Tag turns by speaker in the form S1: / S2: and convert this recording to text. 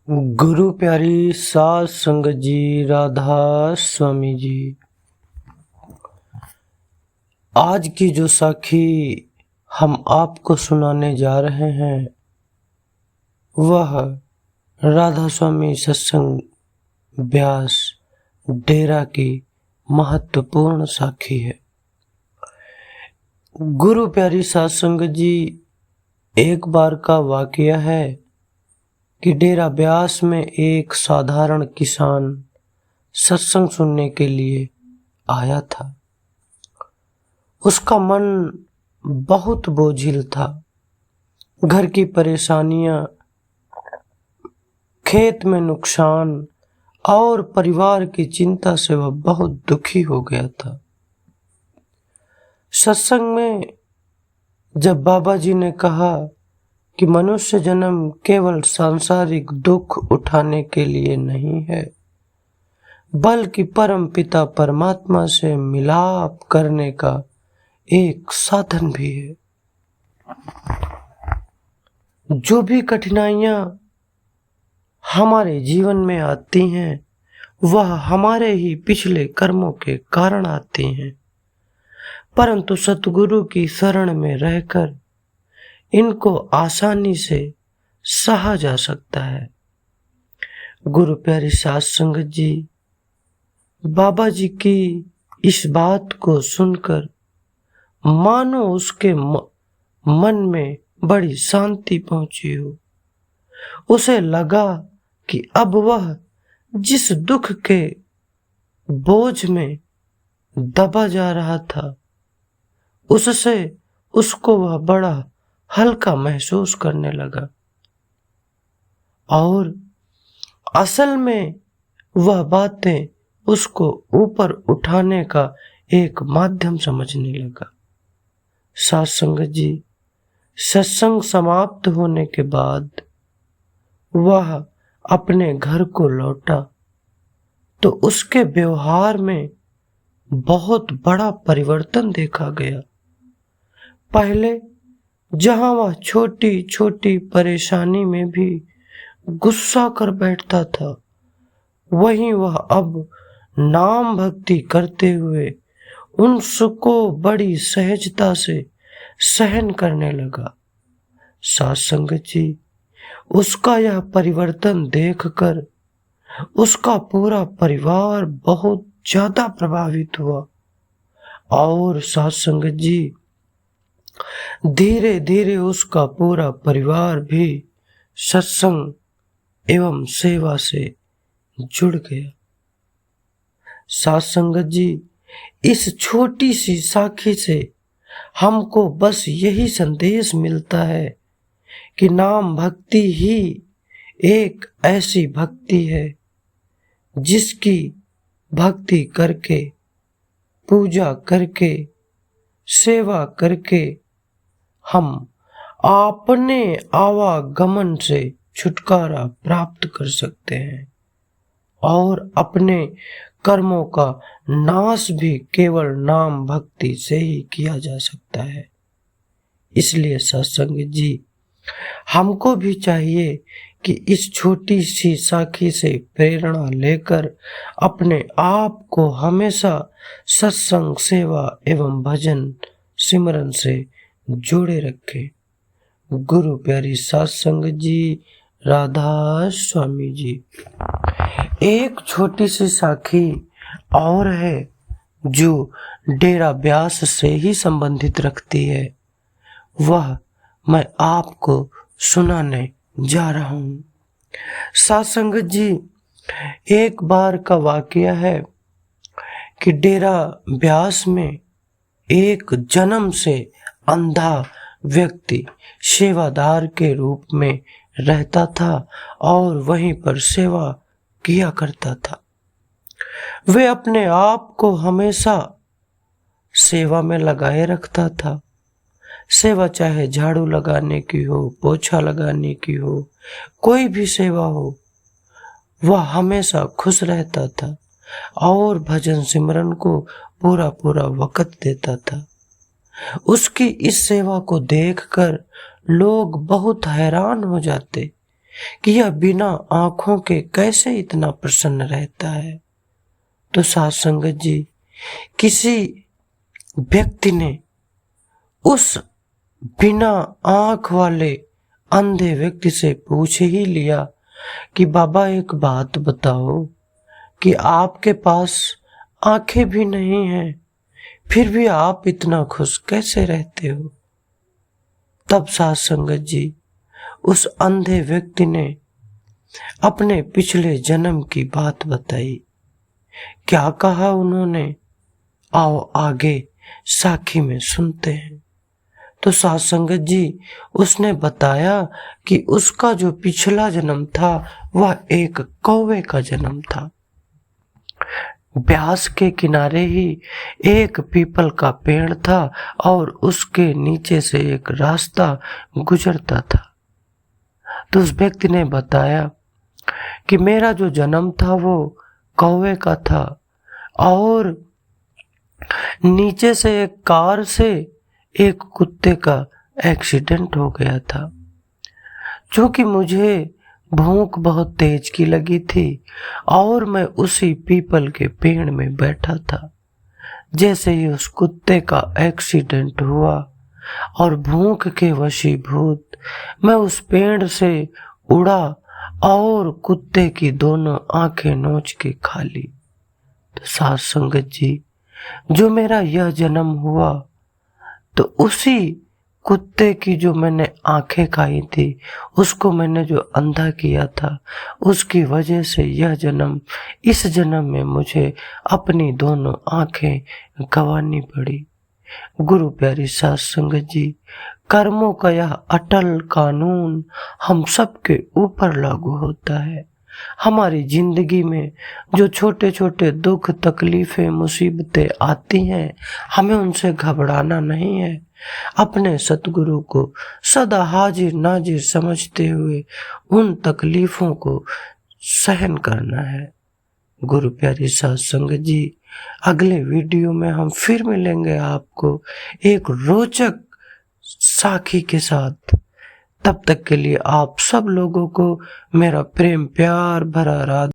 S1: गुरु प्यारी सास संगत जी, राधा स्वामी जी। आज की जो साखी हम आपको सुनाने जा रहे हैं वह राधा स्वामी सत्संग ब्यास डेरा की महत्वपूर्ण साखी है। गुरु प्यारी सास संगत जी, एक बार का वाकया है कि डेरा ब्यास में एक साधारण किसान सत्संग सुनने के लिए आया था। उसका मन बहुत बोझिल था। घर की परेशानियां, खेत में नुकसान और परिवार की चिंता से वह बहुत दुखी हो गया था। सत्संग में जब बाबा जी ने कहा कि मनुष्य जन्म केवल सांसारिक दुख उठाने के लिए नहीं है, बल्कि परम पिता परमात्मा से मिलाप करने का एक साधन भी है। जो भी कठिनाइयां हमारे जीवन में आती हैं वह हमारे ही पिछले कर्मों के कारण आती हैं, परंतु सतगुरु की शरण में रहकर इनको आसानी से सहा जा सकता है। गुरु प्यारी सास संगत जी, बाबा जी की इस बात को सुनकर मानो उसके मन में बड़ी शांति पहुंची हो। उसे लगा कि अब वह जिस दुख के बोझ में दबा जा रहा था उससे उसको वह बड़ा हल्का महसूस करने लगा और असल में वह बातें उसको ऊपर उठाने का एक माध्यम समझने लगा। साथ संगत जी, सत्संग समाप्त होने के बाद वह अपने घर को लौटा तो उसके व्यवहार में बहुत बड़ा परिवर्तन देखा गया। पहले जहां वह छोटी छोटी परेशानी में भी गुस्सा कर बैठता था, वहीं वह अब नाम भक्ति करते हुए उन सुखों बड़ी सहजता से सहन करने लगा। साथ संगत जी, उसका यह परिवर्तन देखकर उसका पूरा परिवार बहुत ज्यादा प्रभावित हुआ और साथ संगत जी, धीरे धीरे उसका पूरा परिवार भी सत्संग एवं सेवा से जुड़ गया। साथ संगत जी, इस छोटी सी साखी से हमको बस यही संदेश मिलता है कि नाम भक्ति ही एक ऐसी भक्ति है जिसकी भक्ति करके, पूजा करके, सेवा करके हम अपने आवागमन से छुटकारा प्राप्त कर सकते हैं और अपने कर्मों का नाश भी केवल नाम भक्ति से ही किया जा सकता है। इसलिए सत्संग जी, हमको भी चाहिए कि इस छोटी सी साखी से प्रेरणा लेकर अपने आप को हमेशा सत्संग, सेवा एवं भजन सिमरन से जोड़े रखें। गुरु प्यारी सात संगत जी, राधा स्वामी जी। एक छोटी सी साखी और है जो डेरा ब्यास से ही संबंधित रखती है, वह मैं आपको सुनाने जा रहा हूं। सात संगत जी, एक बार का वाकया है कि डेरा ब्यास में एक जन्म से अंधा व्यक्ति सेवादार के रूप में रहता था और वहीं पर सेवा किया करता था। वे अपने आप को हमेशा सेवा में लगाए रखता था। सेवा चाहे झाड़ू लगाने की हो, पोछा लगाने की हो, कोई भी सेवा हो, वह हमेशा खुश रहता था और भजन सिमरन को पूरा पूरा वक्त देता था। उसकी इस सेवा को देखकर लोग बहुत हैरान हो जाते कि यह बिना आंखों के कैसे इतना प्रसन्न रहता है। तो साध संगत जी, किसी व्यक्ति ने उस बिना आंख वाले अंधे व्यक्ति से पूछ ही लिया कि बाबा एक बात बताओ कि आपके पास आंखें भी नहीं हैं, फिर भी आप इतना खुश कैसे रहते हो। तब साध संगत जी, उस अंधे व्यक्ति ने अपने पिछले जन्म की बात बताई। क्या कहा उन्होंने, आओ आगे साखी में सुनते हैं। तो साध संगत जी, उसने बताया कि उसका जो पिछला जन्म था वह एक कौवे का जन्म था। ब्यास के किनारे ही एक पीपल का पेड़ था और उसके नीचे से एक रास्ता गुजरता था। तो उस व्यक्ति ने बताया कि मेरा जो जन्म था वो कौवे का था और नीचे से एक कार से एक कुत्ते का एक्सीडेंट हो गया था। चूंकि मुझे भूख बहुत तेज की लगी थी और मैं उसी पीपल के पेड़ में बैठा था। जैसे ही उस कुत्ते का एक्सीडेंट हुआ और भूख के वशीभूत मैं उस पेड़ से उड़ा और कुत्ते की दोनों आंखें नोच के खा ली। तो साध संगत जी, जो मेरा यह जन्म हुआ तो उसी कुत्ते की जो मैंने आंखें खाई थी, उसको मैंने जो अंधा किया था, उसकी वजह से यह जन्म, इस जन्म में मुझे अपनी दोनों आंखें गंवानी पड़ी। गुरु प्यारी साध संगत जी, कर्मों का यह अटल कानून हम सबके ऊपर लागू होता है। हमारी जिंदगी में जो छोटे छोटे दुख, तकलीफें, मुसीबतें आती हैं, हमें उनसे घबराना नहीं है। अपने सतगुरु को सदा हाजिर नाजिर समझते हुए उन तकलीफों को सहन करना है। गुरु प्यारी साध संगत जी, अगले वीडियो में हम फिर मिलेंगे आपको एक रोचक साखी के साथ। तब तक के लिए आप सब लोगों को मेरा प्रेम प्यार भरा राधे।